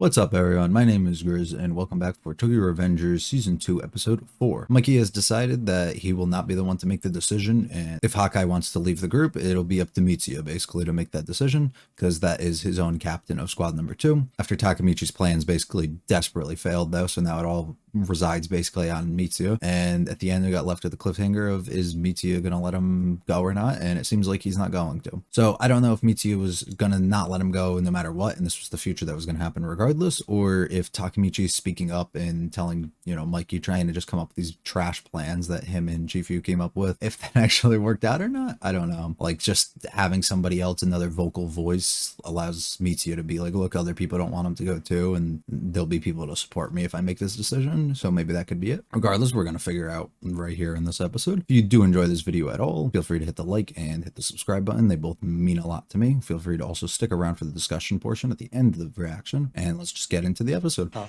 What's up, everyone? My name is Grizz, and welcome back for Tokyo Revengers Season 2, Episode 4. Mikey has decided that he will not be the one to make the decision, and if Hawkeye wants to leave the group, it'll be up to Mitsuya, basically, to make that decision, because that is his own captain of Squad Number 2. After Takemichi's plans basically desperately failed, though, so now it all resides basically on Mitsuya, and at the end we got left with the cliffhanger of is Mitsuya gonna let him go or not, and it seems like he's not going to. So I don't know if Mitsuya was gonna not let him go no matter what, and this was the future that was gonna happen regardless, or if Takemichi is speaking up and telling, Mikey, trying to just come up with these trash plans that him and Chifu came up with, if that actually worked out or not, I don't know. Like, just having somebody else, another vocal voice, allows Mitsuya to be like, look, other people don't want him to go too, and there'll be people to support me if I make this decision. So maybe that could be it. Regardless, we're going to figure out right here in this episode. If you do enjoy this video at all, feel free to hit the like and hit the subscribe button. They both mean a lot to me. Feel free to also stick around for the discussion portion at the end of the reaction. And let's just get into the episode. I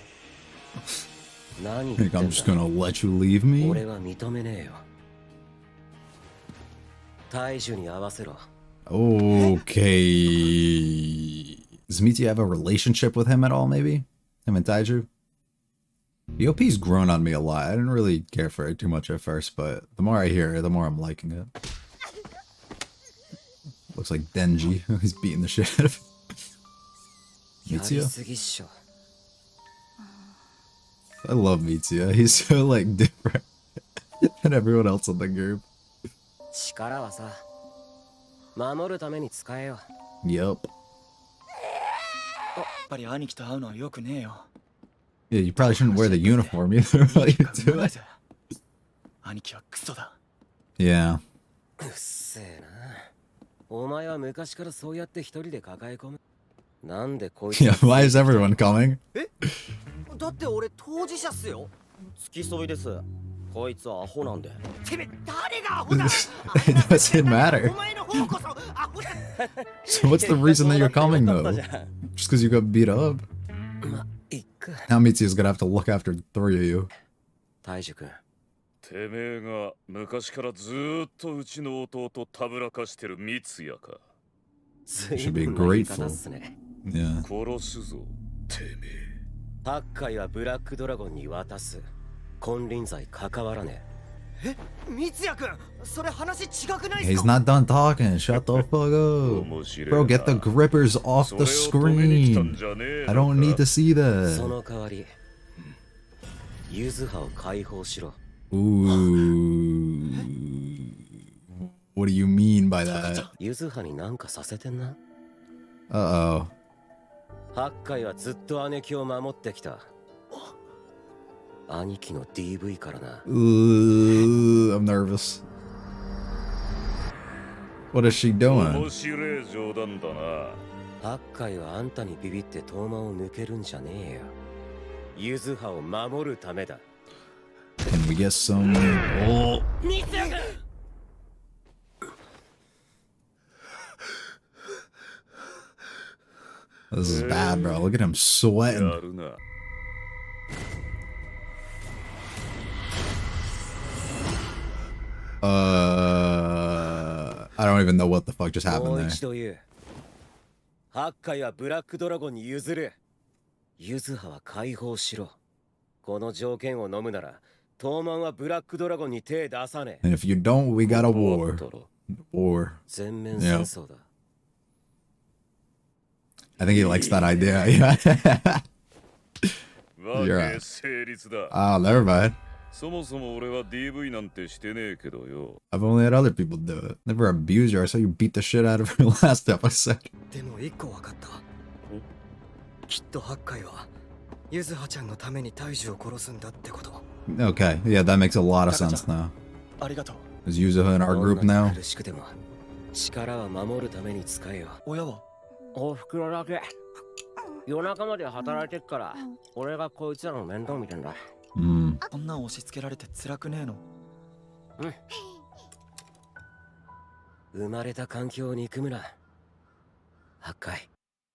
think I'm just going to let you leave me. Okay. Does Mitsuya have a relationship with him at all, maybe? Him and Taiju? The OP's grown on me a lot. I didn't really care for it too much at first, but the more I hear it, the more I'm liking it. Looks like Denji. He's beating the shit out of Mitsuya. I love Mitsuya. He's so, like, different than everyone else in the group. Yup. Yeah, you probably shouldn't wear the uniform either while you do it. Yeah. Yeah, why is everyone coming? It doesn't matter. So what's the reason that you're coming, though? Just because you got beat up? Now Mitsuya's gonna have to look after the three of you. You should be grateful. Yeah. He's not done talking. Shut the fuck up. Bro, get the grippers off the screen. I don't need to see that. Ooh. What do you mean by that? Uh-oh. Ooh, I'm nervous. What is she doing? Can we get some... Oh. This is bad, bro. Look at him sweating. I don't even know what the fuck just happened there. And if you don't, we got a war. War. Yeah. I think he likes that idea. Yeah. You're right. Oh, never mind. I've only had other people do it. Never abuse her. I saw you beat the shit out of her last episode. Okay, yeah, that makes a lot of sense now. Is Yuzuha in our group now?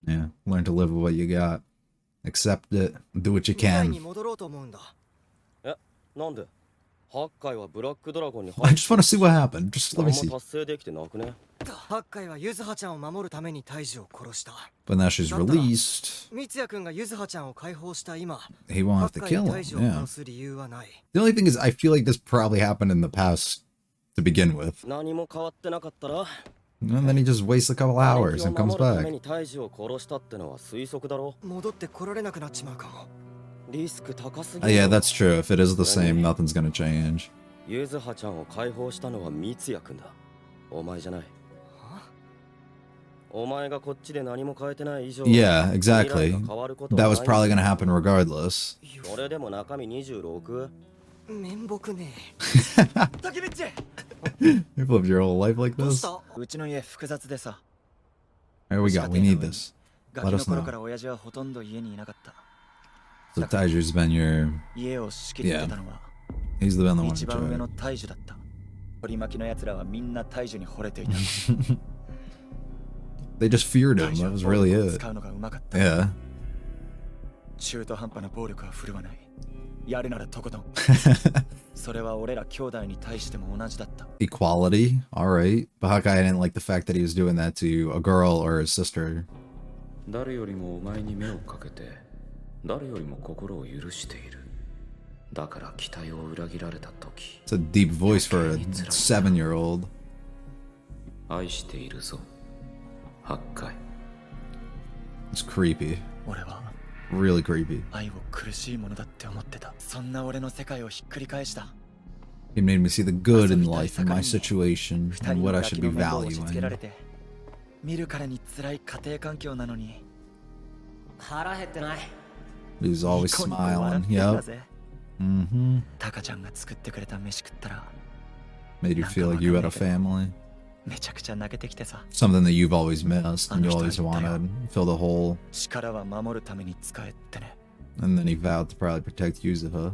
Yeah, learn to live with what you got. Accept it. Do what you can. I just want to see what happened. Just let me see. ハッカイはユズハちゃんを守るために大樹を殺した。 But now she's released. ミツヤ君がユズハちゃんを解放した今、 He won't ハ have ッ to カイ kill に him. 大樹を Yeah. 殺す理由はない。 The only thing is, I feel like this probably happened in the past to begin with. 何も変わってなかったら And then he just wastes a couple hours and comes ため back. に大樹を殺したってのは推測だろ。戻って来られなくなっちまうかも。リスク高すぎ Yeah, that's true. If it is the same, nothing's gonna change. ユズハちゃんを解放したのはミツヤ君だ。お前じゃない。お前がこっちで何も変えてない以上 Yeah, exactly. That was probably gonna happen regardless. それでも中身 26? 面目ねえ。竹道 You've lived your whole life like どうし this? た？うちの家複雑でさ。 There we go. We need this. ガ Let キの us 頃 know. から親父はほとんど家にいなかった。 So Taiju's been your... 家を仕切ってたのは He's been the one 一 in 番上 charge. の大樹だった。取り巻きの奴らはみんな大樹に惚れていた。 They just feared him. 大樹 That は was 暴力 really を it. 使うのがうまかった。 Yeah. 中途半端な暴力は振るわない。やるならとことん。それは俺ら兄弟に対しても同じだった。 Equality. All right. But Hawkeye didn't like the fact that he was doing that to a girl or his sister. 誰よりもお前に目をかけて、誰よりも心を許している。だから期待を裏切られた時、 It's a deep voice for a 7-year-old. 愛しているぞ、八回。 It's creepy. 俺は Really creepy. 愛を苦しいものだって思ってた。そんな俺の世界をひっくり返した。 He made me see the good in life, in my situation, 二人 and の what I ガ should キ be の面倒を押し付けられ valuing. て、見るからに辛い家庭環境なのに。腹減ってない。 He's always ニコニコ笑 smiling. ってんだ Yep. ぜ。 Mm-hmm. タカちゃんが作ってくれた飯食ったら、 Made you feel like you had a family. めちゃくちゃ泣けてきてさ。 Something that you've always missed and you always wanted. Fill the hole. 力は守るために使えってね。 And then he vowed to probably protect Yuzuha.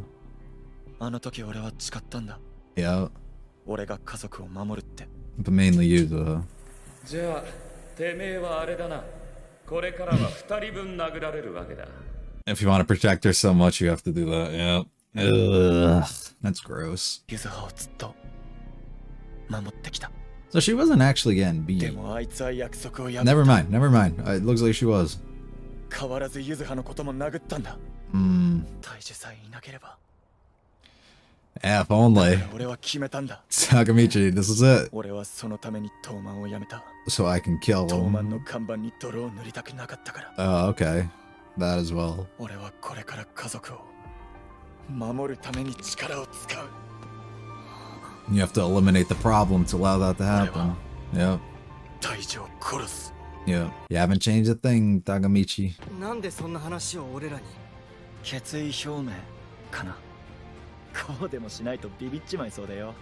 あの時俺は誓ったんだ。 Yeah. 俺が家族を守るって。 But mainly Yuzuha. じゃあ、てめえはあれだな。これからは二人分殴られるわけだ。If you want to protect her so much, you have to do that. Yeah. Ugh. That's gross. ユズハをずっと守ってきた。 So she wasn't actually getting で beat. もあいつは約束を破った。 Never mind. Never mind. It looks like she was. 変わらずユズハのことも殴ったんだ。 Hmm. 大樹さえいなければ。 If only. 俺は決めたんだ。 Takamichi, this is it. 俺はそのためにトーマンをやめた。 So I can kill トーマン him. の看板に泥を塗りたくなかったから。 Oh, okay. That as well. 俺はこれから家族を守るために力を使う。 You have to eliminate the problem to allow that to happen. Yep. 大樹を殺す。 Yep. You haven't changed a thing, Takamichi. なんでそんな話を俺らに。決意表明かな。こうでもしないとビビっちまいそうだよ。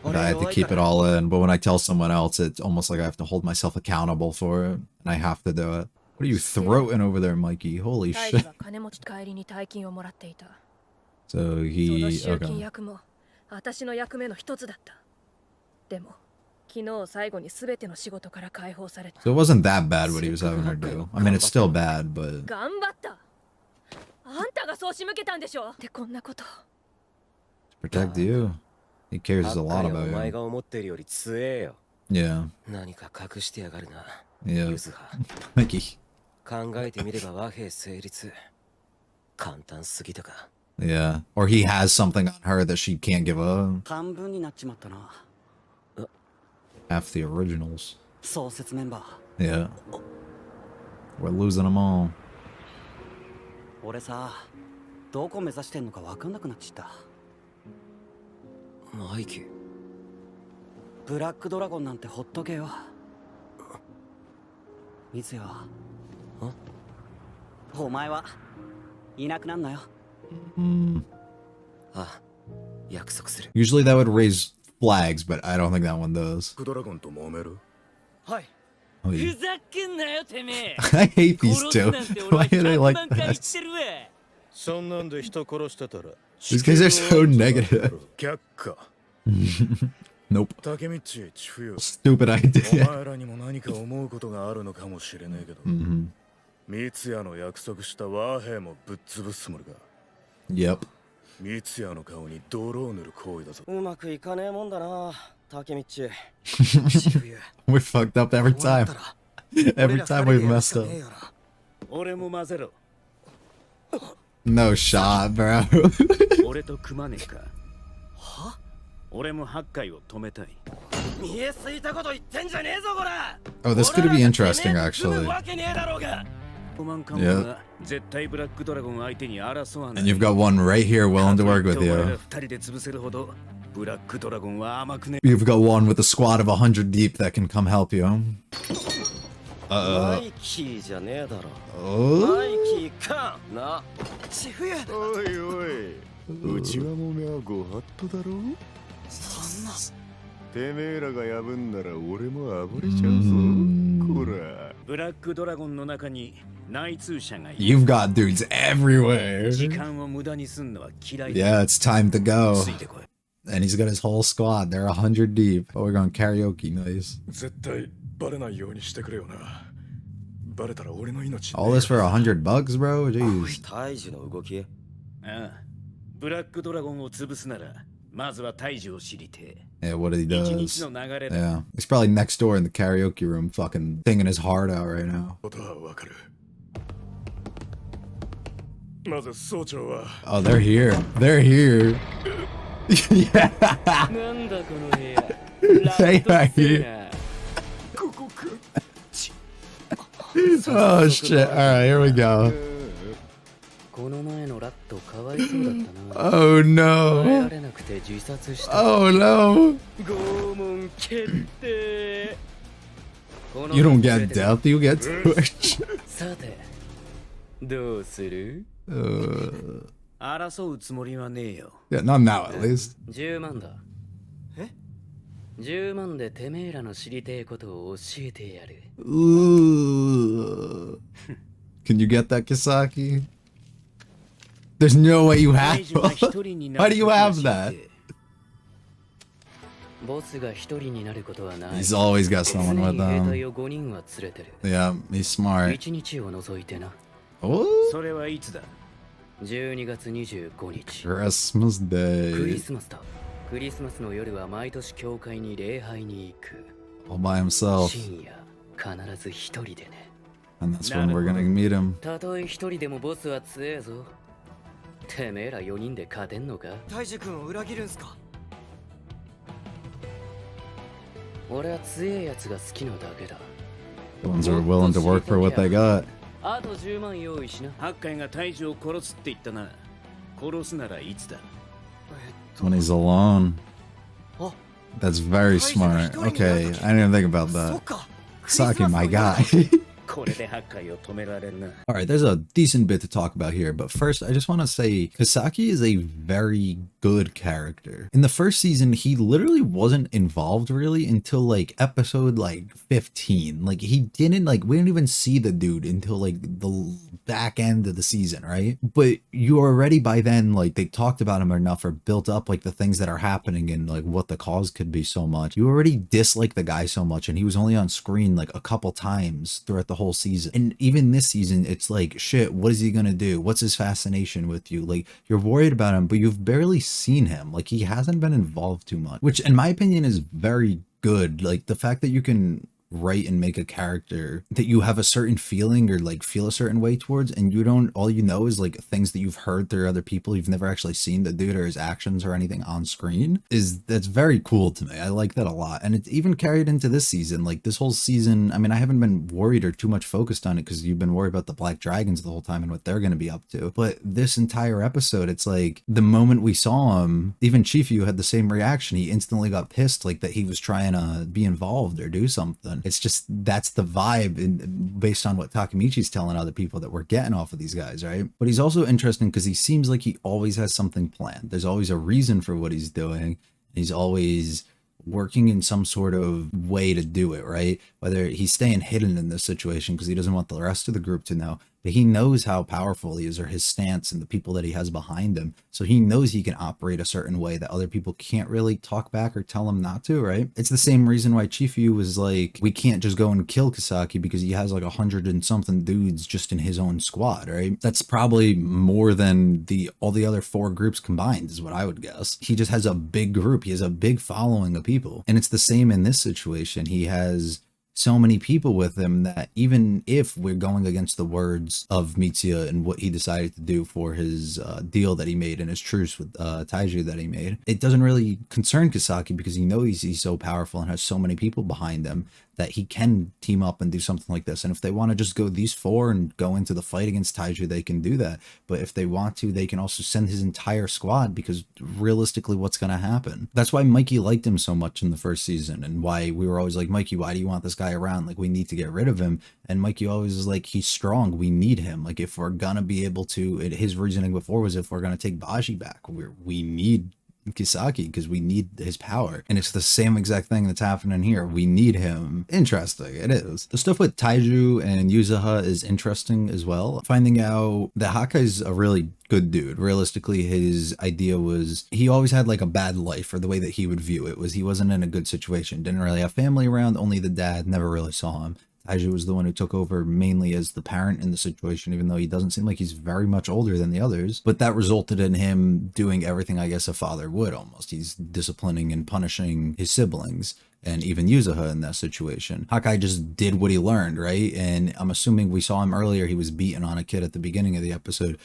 But I have to keep it all in. But when I tell someone else, it's almost like I have to hold myself accountable for it. And I have to do it. What are you throating over there, Mikey? Holy 大樹 shit. は金持ち帰りに大金をもらっていた。 So その he... 集金 Okay. 役も私の役目の一つだった。でも昨日最後に全ての仕事から解放された。 So it wasn't that bad what he was having her do. I mean, it's still bad, but... 頑張った。あんたがそう仕向けたんでしょ。ってこんなこと。 Protect you. He cares ハ a ッカ lot イはお about 前 you. が思ってるより強えよ。 Yeah. 何か隠してやがるな。 Yeah. ユズハ。 Mikey. 考えてみれば和平成立。簡単すぎたか。 Yeah. Or he has something on her that she can't give up. 半分になっちまったな。 Half the originals. 創設メンバー。 Yeah. We're losing them all. 俺さ、どこ目指してんのか分かんなくなっちゃった。マイキー。ブラックドラゴンなんてほっとけよ。いつよ。お前はいなくなんなよ。あ、約束する。 Usually that would raise flags, but I don't think that one does. ドラゴンと揉める？はい。 Oh, ふ yeah. ざけんなよてめえ I hate these 殺す two. なんて俺は Why are they 100 like 万回言っ this? てるわそんなんで人殺してたら These guys are so negative. 却下。 Nope. 竹道千冬。 Stupid お idea. 前らにも何か思うことがあるのかもしれねえけど。三ツ矢の約束した和平もぶっ潰すつもりか。 Yep. 三ツ矢の顔に泥を塗る行為だぞ。うまくいかねえもんだな、竹道。 We fucked up every time. Every time we've messed up. 俺も混ぜろ。 No shot, bro. 俺と組まねえか。は？俺も八海を止めたい。見えすいたこと言ってんじゃねえぞこら。 Oh, this could be interesting, actually. わけねえだろうが。Yeah. 絶対ブラックドラゴン相手に争わない。 And you've got one right here willing to work with 俺ら you. 二人で潰せるほどブラックドラゴンは甘くね。 You've got one with a squad of 100 deep that can come help you. マイキーじゃねえだろ。 Oh? マイキーかな。チフユ。おいおい、うちはもめはご法度だろ。そんな。てめえらが破んなら俺も暴れちゃうぞ。こら。ブラックドラゴンの中に内通者がいる。 You've got dudes everywhere. 時間を無駄にすんのは嫌いだ。 Yeah, it's time to go. ついてこい。 And he's got his whole squad. They're 100 deep. Oh, we're going karaoke, nice. 絶対バレないようにしてくれよな。バレたら俺の命。 All this for $100, bro? Jeez. 大樹の動き。ああ、ブラックドラゴンを潰すならまずは大樹を知りて。 Yeah, what he 一 does. 日の流れだ。 Yeah. He's probably next door in the karaoke room fucking singing his heart out right now. ことはわかる。まず総長は。 Oh, they're here. They're here. Yeah. なんだこの部屋。 They are here. ここか。 Oh, shit. All right, here we go. この前のラットかわいそうだったな。 Oh, 耐え no. られなくて自殺した Oh, no. 拷問決定。 You don't get death, you get torch. さてどうする？ 争うつもりはねえよ。 Yeah, not now, at least. 10万だ。え？ 10万でてめえらの知りてえことを教えてやる。 Ooh. Can you get that, Kisaki? There's no way you have. 大樹が一人にな How る do you ことを have 知って that? ボスが一人になることはない。 He's always got 常 someone に with 兵 him. 隊を5人は連れてる。 Yeah, he's smart. 1日を除いてな。 Oh, それはいつだ？ 12月25日。 Christmas クリ Day. スマスだ。クリスマスの夜は毎年教会に礼拝に行く。 All by himself. 深夜、必ず一人でね。 And that's when we're gonna meet him. たとえ一人でもボスは強えぞ。てめえら4人で勝てんのか？大樹君を裏切るんすか？俺は強えやつが好きなだけだ。 The ones who are willing to work for what they got. あと10万用意しな。八海が大樹を殺すって言ったな。殺すならいつだ？ When he's alone. あ、 That's very smart. Okay, I didn't even think about そ that. っか。 Saki, my guy. これで八海を止められるな。 All right, there's a decent bit to talk about here, but first, I just want to say Kasaki is a very good character. In the first season, he literally wasn't involved really until like episode like 15. Like he didn't we didn't even see the dude until like the back end of the season, right? But you already by then like they talked about him enough or built up like the things that are happening and like what the cause could be so much. You already dislike the guy so much, and he was only on screen like a couple times throughout the whole season. And even this season, it's like, shit, what is he gonna do? What's his fascination with you? Like, you're worried about him, but you've barely seen him. Like, he hasn't been involved too much, which in my opinion is very good. Like, the fact that you can write and make a character that you have a certain feeling or like feel a certain way towards, and you don't, all you know is like things that you've heard through other people. You've never actually seen the dude or his actions or anything on screen. That's very cool to me. I like that a lot. And it's even carried into this season. Like this whole season, I mean, I haven't been worried or too much focused on it because you've been worried about the Black Dragons the whole time and what they're going to be up to. But this entire episode, it's like the moment we saw him, even Chifu had the same reaction. He instantly got pissed, like that he was trying to be involved or do something. It's just, that's the vibe based on what Takemichi's telling other people that we're getting off of these guys, right? But he's also interesting because he seems like he always has something planned. There's always a reason for what he's doing. He's always working in some sort of way to do it, right? Whether he's staying hidden in this situation because he doesn't want the rest of the group to know, but he knows how powerful he is, or his stance and the people that he has behind him. So he knows he can operate a certain way that other people can't really talk back or tell him not to, right? It's the same reason why Chifu was like, we can't just go and kill Kisaki because he has like 100 and something dudes just in his own squad, right? That's probably more than all the other 4 groups combined, is what I would guess. He just has a big group. He has a big following of people. And it's the same in this situation. He has so many people with him that even if we're going against the words of Mitsuya and what he decided to do for his deal that he made and his truce with Taiju that he made, it doesn't really concern Kisaki because he knows he's so powerful and has so many people behind him that he can team up and do something like this. And if they want to just go these 4 and go into the fight against Taiju, they can do that. But if they want to, they can also send his entire squad, because realistically, what's going to happen? That's why Mikey liked him so much in the first season, and why we were always like, Mikey, why do you want this guy around? Like, we need to get rid of him. And Mikey always is like, he's strong. We need him. Like, if we're going to be able to, his reasoning before was, if we're going to take Baji back, we need Kisaki because we need his power. And it's the same exact thing that's happening here. We need him. Interesting. It is. The stuff with Taiju and Yuzuha is interesting as well. Finding out that Hakai's a really good dude. Realistically, his idea was he always had like a bad life, or the way that he would view it was he wasn't in a good situation. Didn't really have family around, only the dad, never really saw him. Taiju was the one who took over mainly as the parent in the situation, even though he doesn't seem like he's very much older than the others. But that resulted in him doing everything I guess a father would almost. He's disciplining and punishing his siblings, and even Yuzuha in that situation. Hakai just did what he learned, right? And I'm assuming we saw him earlier. He was beating on a kid at the beginning of the episode.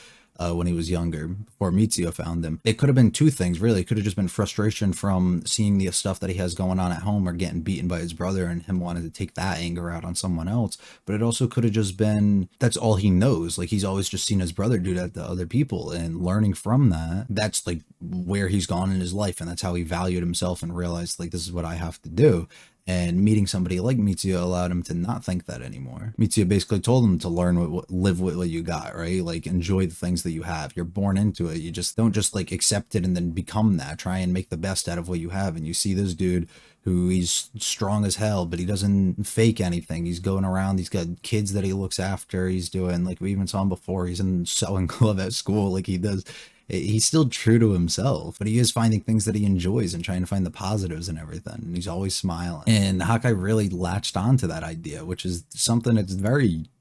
When he was younger, before Mitsuya found him. It could have been 2 things, really. It could have just been frustration from seeing the stuff that he has going on at home, or getting beaten by his brother, and him wanting to take that anger out on someone else. But it also could have just been, that's all he knows. Like, he's always just seen his brother do that to other people, and learning from that, that's like where he's gone in his life, and that's how he valued himself and realized, like, this is what I have to do. And meeting somebody like Mitsuya allowed him to not think that anymore. Mitsuya basically told him to live with what you got, right? Like, enjoy the things that you have. You're born into it. You just don't just like accept it and then become that. Try and make the best out of what you have. And you see this dude who he's strong as hell, but he doesn't fake anything. He's going around. He's got kids that he looks after. He's doing, like we even saw him before, he's in sewing club at school. Like, he does. He's still true to himself, but he is finding things that he enjoys and trying to find the positives in everything. And he's always smiling. And Hakai really latched on to that idea, which is something that's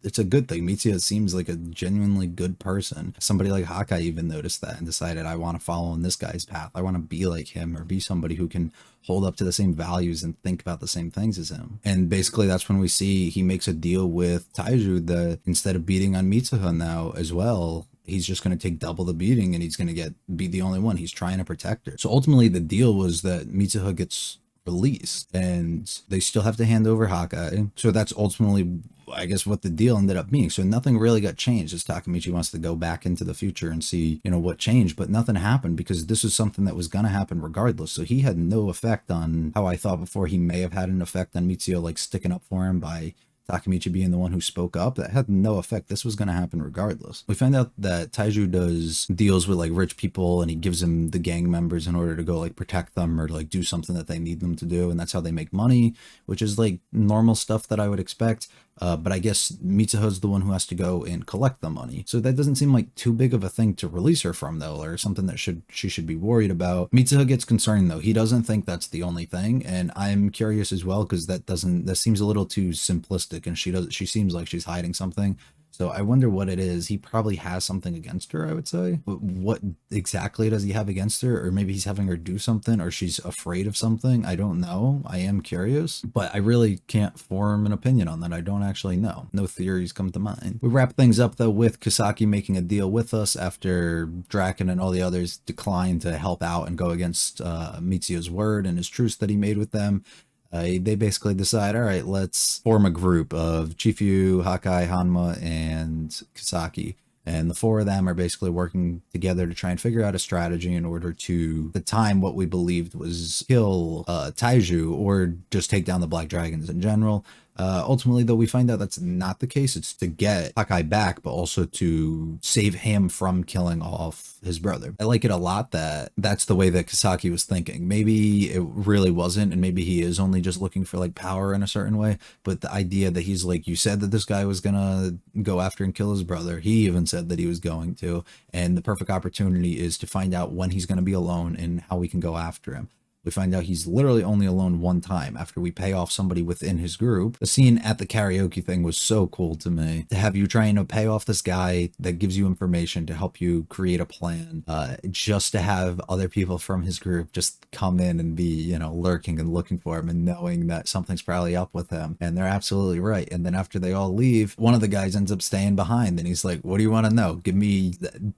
it's a good thing. Mitsuya seems like a genuinely good person. Somebody like Hakai even noticed that and decided, I want to follow in this guy's path. I want to be like him, or be somebody who can hold up to the same values and think about the same things as him. And basically that's when we see he makes a deal with Taiju that instead of beating on Mitsuha now as well, he's just going to take double the beating, and he's going to be the only one. He's trying to protect her. So ultimately the deal was that Mitsuha gets released, and they still have to hand over Hakai. So that's ultimately, I guess, what the deal ended up being. So nothing really got changed, as Takemichi wants to go back into the future and see, what changed, but nothing happened because this is something that was going to happen regardless. So he had no effect on how I thought before he may have had an effect on Mitsuya, like sticking up for him by Takemichi being the one who spoke up. That had no effect. This was going to happen regardless. We find out that Taiju does deals with like rich people, and he gives them the gang members in order to go like protect them or like do something that they need them to do. And that's how they make money, which is like normal stuff that I would expect. But I guess Mitsuha's the one who has to go and collect the money. So that doesn't seem like too big of a thing to release her from, though, or something that she should be worried about. Mitsuha gets concerned, though. He doesn't think that's the only thing. And I'm curious as well, because that seems a little too simplistic, and she seems like she's hiding something. So I wonder what it is. He probably has something against her, I would say. But what exactly does he have against her? Or maybe he's having her do something, or she's afraid of something. I don't know. I am curious, but I really can't form an opinion on that. I don't actually know. No theories come to mind. We wrap things up, though, with Kisaki making a deal with us after Draken and all the others declined to help out and go against Mitsuya's word and his truce that he made with them. They basically decide, all right, let's form a group of Chifu, Hakai, Hanma, and Kisaki. And the 4 of them are basically working together to try and figure out a strategy in order to, at the time, what we believed was kill Taiju, or just take down the Black Dragons in general. Ultimately, though, we find out that's not the case. It's to get Hawkeye back, but also to save him from killing off his brother. I like it a lot that that's the way that Kisaki was thinking. Maybe it really wasn't, and maybe he is only just looking for like power in a certain way, but the idea that he's like, you said that this guy was gonna go after and kill his brother. He even said that he was going to, and the perfect opportunity is to find out when he's gonna be alone and how we can go after him. We find out he's literally only alone one time after we pay off somebody within his group. The scene at the karaoke thing was so cool to me. To have you trying to pay off this guy that gives you information to help you create a plan, just to have other people from his group just come in and be, you know, lurking and looking for him and knowing that something's probably up with him. And they're absolutely right. And then after they all leave, one of the guys ends up staying behind and he's like, what do you want to know? Give me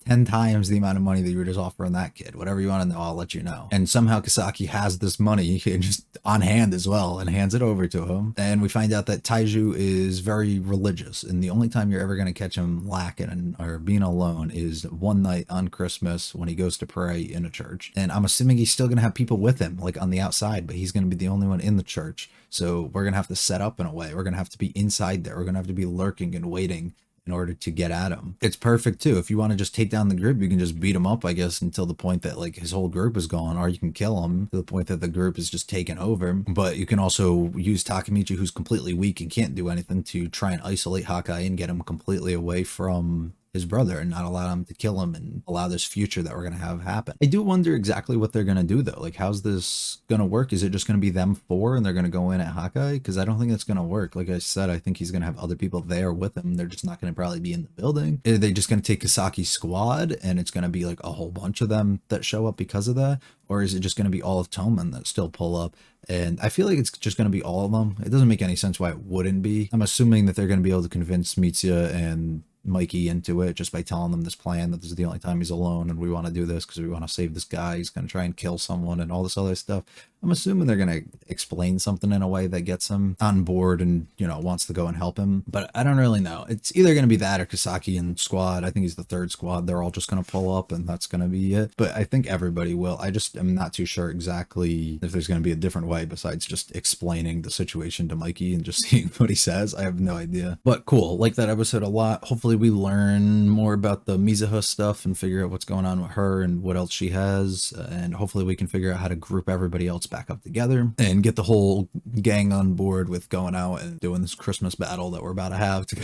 10 times the amount of money that you were just offering that kid. Whatever you want to know, I'll let you know. And somehow Kisaki has this money just on hand as well and hands it over to him. And we find out that Taiju is very religious, and the only time you're ever going to catch him lacking or being alone is one night on Christmas when he goes to pray in a church. And I'm assuming he's still going to have people with him like on the outside, but he's going to be the only one in the church. So we're going to have to set up in a way. We're going to have to be inside there. We're going to have to be lurking and waiting in order to get at him. It's perfect too. If you want to just take down the group, you can just beat him up, I guess, until the point that like his whole group is gone, or you can kill him to the point that the group is just taken over. But you can also use Takemichi, who's completely weak and can't do anything, to try and isolate Hawkeye and get him completely away from his brother and not allow him to kill him and allow this future that we're going to have happen. I do wonder exactly what they're going to do though. Like, how's this going to work? Is it just going to be them four and they're going to go in at Hawkeye? Because I don't think that's going to work. Like I said, I think he's going to have other people there with him. They're just not going to probably be in the building. Are they just going to take Kisaki's squad and it's going to be like a whole bunch of them that show up because of that? Or is it just going to be all of Toman that still pull up? And I feel like it's just going to be all of them. It doesn't make any sense why it wouldn't be. I'm assuming that they're going to be able to convince Mitsuya and Mikey into it just by telling them this plan, that this is the only time he's alone and we want to do this because we want to save this guy. He's going to try and kill someone and all this other stuff. I'm assuming they're going to explain something in a way that gets him on board and, you know, wants to go and help him. But I don't really know. It's either going to be that or Kisaki and squad. I think he's the third squad. They're all just going to pull up and that's going to be it. But I think everybody will. I just am not too sure exactly if there's going to be a different way besides just explaining the situation to Mikey and just seeing what he says. I have no idea. But cool. Like that episode a lot. Hopefully we learn more about the Mizuha stuff and figure out what's going on with her and what else she has. And hopefully we can figure out how to group everybody else back up together and get the whole gang on board with going out and doing this Christmas battle that we're about to have to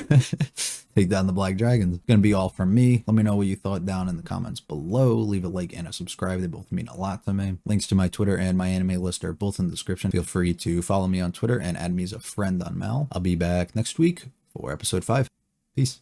take down the Black Dragons. It's gonna be all from me. Let me know what you thought down in the comments below. Leave a like and a subscribe. They both mean a lot to me. Links to my Twitter and my anime list are both in the description. Feel free to follow me on Twitter and add me as a friend on Mal. I'll be back next week for episode 5. Peace.